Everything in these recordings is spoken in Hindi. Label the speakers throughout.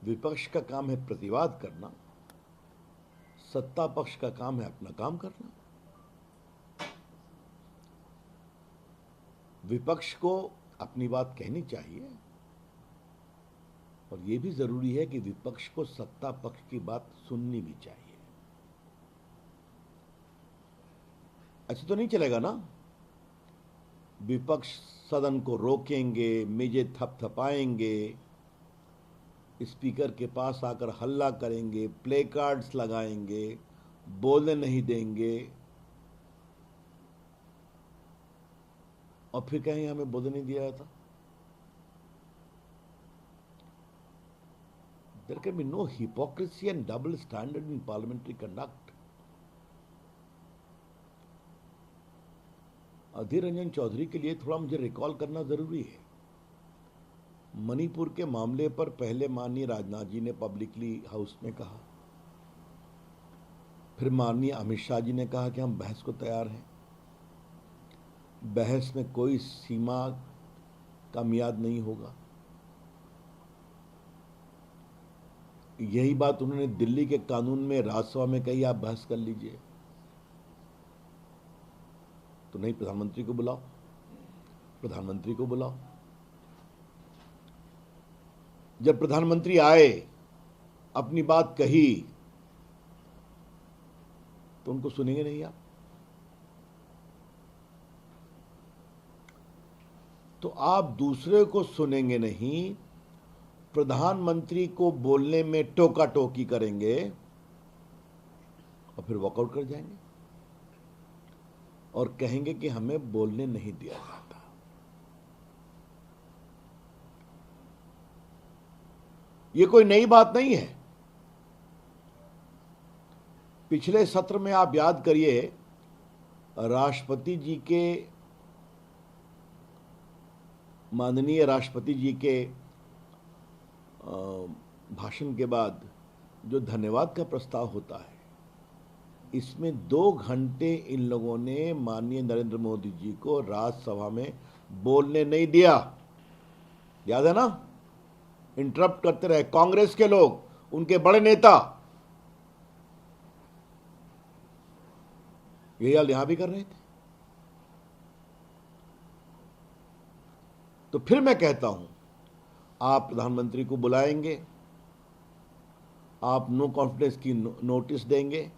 Speaker 1: विपक्ष का काम है प्रतिवाद करना, सत्ता पक्ष का काम है अपना काम करना। विपक्ष को अपनी बात कहनी चाहिए और यह भी जरूरी है कि विपक्ष को सत्ता पक्ष की बात सुननी भी चाहिए। ऐसे तो नहीं चलेगा ना, विपक्ष सदन को रोकेंगे, मेजें थपथपाएंगे, स्पीकर के पास आकर हल्ला करेंगे, प्ले कार्ड्स लगाएंगे, बोलने नहीं देंगे और फिर कहेंगे हमें बोलने नहीं दिया था। There can be no hypocrisy and double standard in parliamentary conduct. Adhir Ranjan Chaudhary के लिए थोड़ा मुझे रिकॉल करना जरूरी है। मणिपुर के मामले पर पहले माननीय राजनाथ जी ने पब्लिकली हाउस में कहा, फिर माननीय अमित शाह जी ने कहा कि हम बहस को तैयार हैं, बहस में कोई सीमा का मियाद नहीं होगा। यही बात उन्होंने दिल्ली के कानून में राज्यसभा में कही, आप बहस कर लीजिए। तो नहीं, प्रधानमंत्री को बुलाओ, प्रधानमंत्री को बुलाओ। जब प्रधानमंत्री आए, अपनी बात कही, तो उनको सुनेंगे नहीं आप? तो आप दूसरे को सुनेंगे नहीं, प्रधानमंत्री को बोलने में टोका टोकी करेंगे और फिर वॉकआउट कर जाएंगे और कहेंगे कि हमें बोलने नहीं दिया जाता। ये कोई नई बात नहीं है। पिछले सत्र में आप याद करिए, माननीय राष्ट्रपति जी के भाषण के बाद जो धन्यवाद का प्रस्ताव होता है, इसमें 2 घंटे इन लोगों ने माननीय नरेंद्र मोदी जी को राज्यसभा में बोलने नहीं दिया। याद है ना? इंटरप्ट करते रहे कांग्रेस के लोग, उनके बड़े नेता। यही हाल यहां भी कर रहे थे। तो फिर मैं कहता हूं, आप प्रधानमंत्री को बुलाएंगे, आप नो कॉन्फिडेंस की नोटिस देंगे,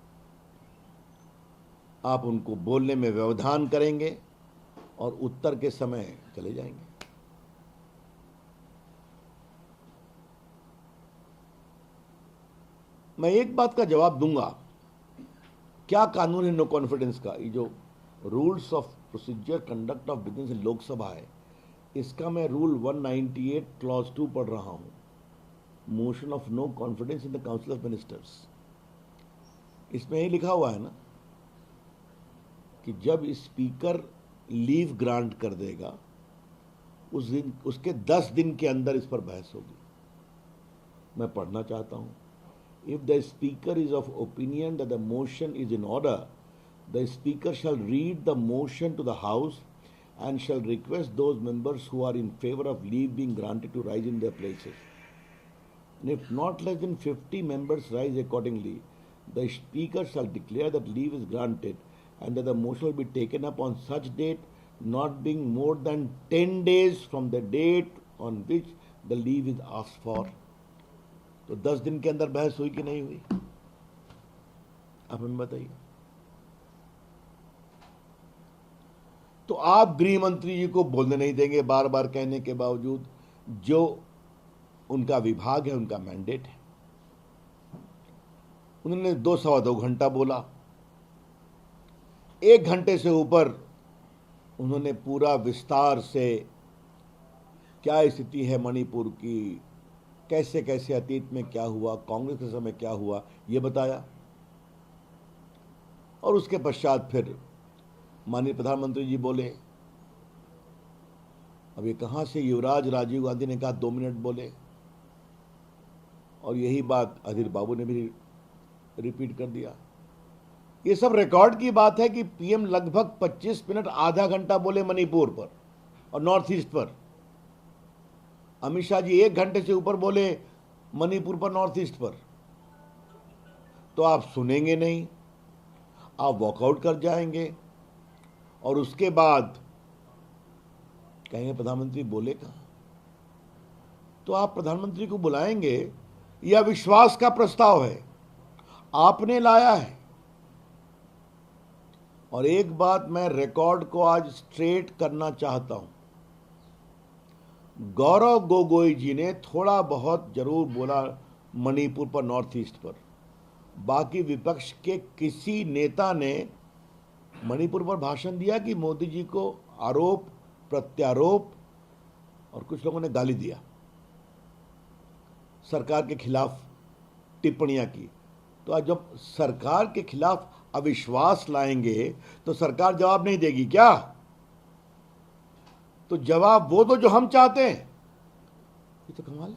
Speaker 1: आप उनको बोलने में व्यवधान करेंगे और उत्तर के समय चले जाएंगे। मैं एक बात का जवाब दूंगा, क्या कानून है नो कॉन्फिडेंस का? ये जो rules of procedure conduct of business in Lok Sabha है, इसका मैं रूल 198 क्लॉज 2 पढ़ रहा हूं, motion of no confidence in the council of ministers. इसमें ही लिखा हुआ है ना कि जब स्पीकर लीव ग्रांट कर देगा, उस दिन, उसके 10 दिन के अंदर इस पर बहस होगी। मैं पढ़ना चाहता हूं, if the speaker is of opinion that the motion is in order, the speaker shall read the motion to the house and shall request those members who are in favor of leave being granted to rise in their places. And if not less than 50 members rise accordingly, the speaker shall declare that leave is granted and that the motion will be taken up on such date, not being more than 10 days from the date on which the leave is asked for. तो 10 दिन के अंदर बहस हुई कि नहीं हुई? आप हमें बताइए। तो आप गृह मंत्री जी को बोलने नहीं देंगे, बार बार कहने के बावजूद। जो उनका विभाग है, उनका मैंडेट है। उन्होंने 2 सवा 2 घंटा बोला, 1 घंटे से ऊपर उन्होंने पूरा विस्तार से क्या स्थिति है मणिपुर की, कैसे कैसे अतीत में क्या हुआ, कांग्रेस के समय क्या हुआ, यह बताया। और उसके पश्चात फिर माननीय प्रधानमंत्री जी बोले। अब ये कहां से युवराज राजीव गांधी ने कहा 2 मिनट बोले, और यही बात अधीर बाबू ने भी रिपीट कर दिया। ये सब रिकॉर्ड की बात है कि पीएम लगभग 25 मिनट, आधा घंटा बोले मणिपुर पर और नॉर्थ ईस्ट पर। अमित शाह जी 1 घंटे से ऊपर बोले मणिपुर पर, नॉर्थ ईस्ट पर, तो आप सुनेंगे नहीं, आप वॉकआउट कर जाएंगे और उसके बाद कहेंगे प्रधानमंत्री बोले कहां। तो आप प्रधानमंत्री को बुलाएंगे, यह विश्वास का प्रस्ताव है, आपने लाया है। और एक बात मैं रिकॉर्ड को आज स्ट्रेट करना चाहता हूं, गौरव गोगोई जी ने थोड़ा बहुत जरूर बोला मणिपुर पर, नॉर्थ ईस्ट पर, बाकी विपक्ष के किसी नेता ने मणिपुर पर भाषण दिया कि मोदी जी को आरोप प्रत्यारोप, और कुछ लोगों ने गाली दिया, सरकार के खिलाफ टिप्पणियां की। तो आज जब सरकार के खिलाफ अविश्वास लाएंगे तो सरकार जवाब नहीं देगी क्या? तो जवाब वो दो जो हम चाहते हैं। ये तो कमाल है।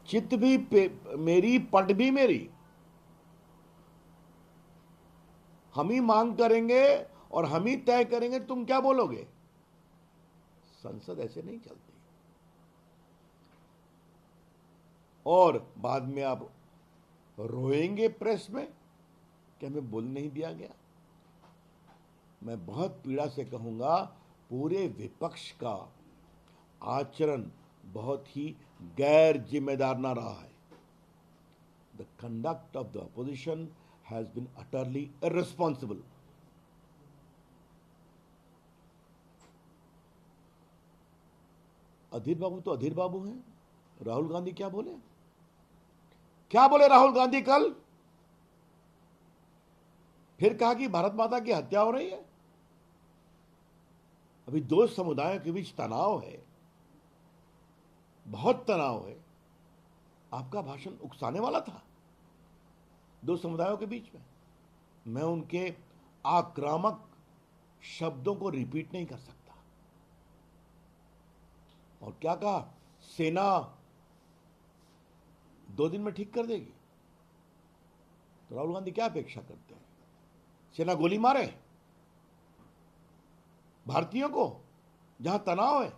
Speaker 1: चित भी मेरी, पट भी मेरी, हम ही मांग करेंगे और हम ही तय करेंगे, तुम क्या बोलोगे। संसद ऐसे नहीं चलती। और बाद में आप रोएंगे प्रेस में कि हमें बोल नहीं दिया गया। मैं बहुत पीड़ा से कहूंगा, पूरे विपक्ष का आचरण बहुत ही गैर जिम्मेदाराना रहा है। The conduct of the opposition has been utterly irresponsible. Adhir babu तो अधीर बाबू हैं। राहुल गांधी क्या बोले? क्या बोले राहुल गांधी कल? फिर कहा कि भारत माता की हत्या हो रही है। अभी दो समुदायों के बीच तनाव है, बहुत तनाव है। आपका भाषण उकसाने वाला था दो समुदायों के बीच में। मैं उनके आक्रामक शब्दों को रिपीट नहीं कर सकता। और क्या कहा? सेना 2 दिन में ठीक कर देगी। तो राहुल गांधी क्या अपेक्षा करते हैं? सेना गोली मारे भारतीयों को जहां तनाव है,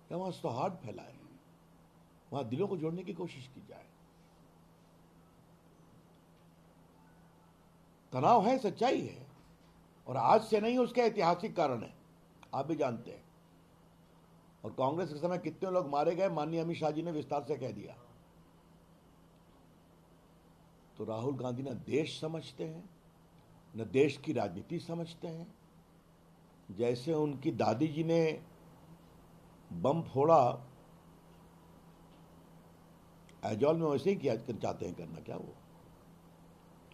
Speaker 1: या वहां सौहार्द फैलाए, वहां दिलों को जोड़ने की कोशिश की जाए। तनाव है, सच्चाई है, और आज से नहीं, उसके ऐतिहासिक कारण है, आप भी जानते हैं। और कांग्रेस के समय कितने लोग मारे गए, माननीय अमित शाह जी ने विस्तार से कह दिया। तो राहुल गांधी न देश समझते हैं, न देश की राजनीति समझते हैं। जैसे उनकी दादी जी ने बम फोड़ा ऐजॉल में, वैसे ही किया चाहते हैं करना। क्या वो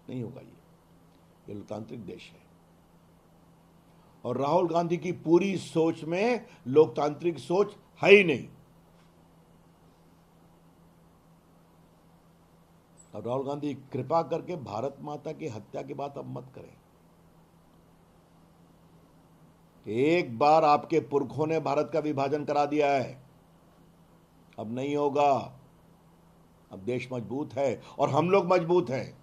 Speaker 1: नहीं होगा। ये लोकतांत्रिक देश है, और राहुल गांधी की पूरी सोच में लोकतांत्रिक सोच है ही नहीं। और राहुल गांधी कृपा करके भारत माता की हत्या की बात अब मत करें। एक बार आपके पुरखों ने भारत का विभाजन करा दिया है, अब नहीं होगा। अब देश मजबूत है और हम लोग मजबूत हैं।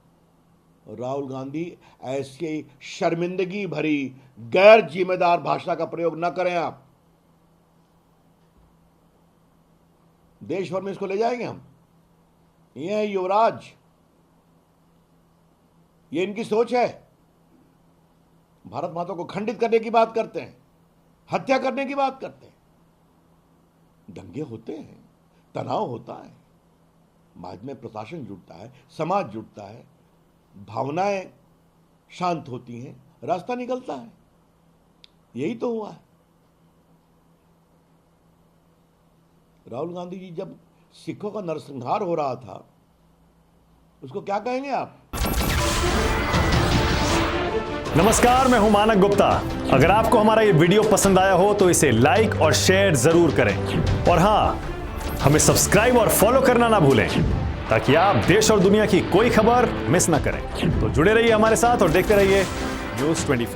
Speaker 1: राहुल गांधी ऐसी शर्मिंदगी भरी गैर जिम्मेदार भाषा का प्रयोग न करें। आप देश भर में इसको ले जाएंगे हम। ये है युवराज, ये इनकी सोच है। भारत माता को खंडित करने की बात करते हैं, हत्या करने की बात करते हैं। दंगे होते हैं, तनाव होता है, बाद में प्रशासन जुटता है, समाज जुटता है, भावनाएं शांत होती हैं, रास्ता निकलता है। यही तो हुआ है। राहुल गांधी जी जब सिखों का नरसंहार हो रहा था, उसको क्या कहेंगे आप?
Speaker 2: नमस्कार, मैं हूं मानक गुप्ता। अगर आपको हमारा ये वीडियो पसंद आया हो तो इसे लाइक और शेयर जरूर करें, और हां, हमें सब्सक्राइब और फॉलो करना ना भूलें, ताकि आप देश और दुनिया की कोई खबर मिस ना करें। तो जुड़े रहिए हमारे साथ और देखते रहिए News 24।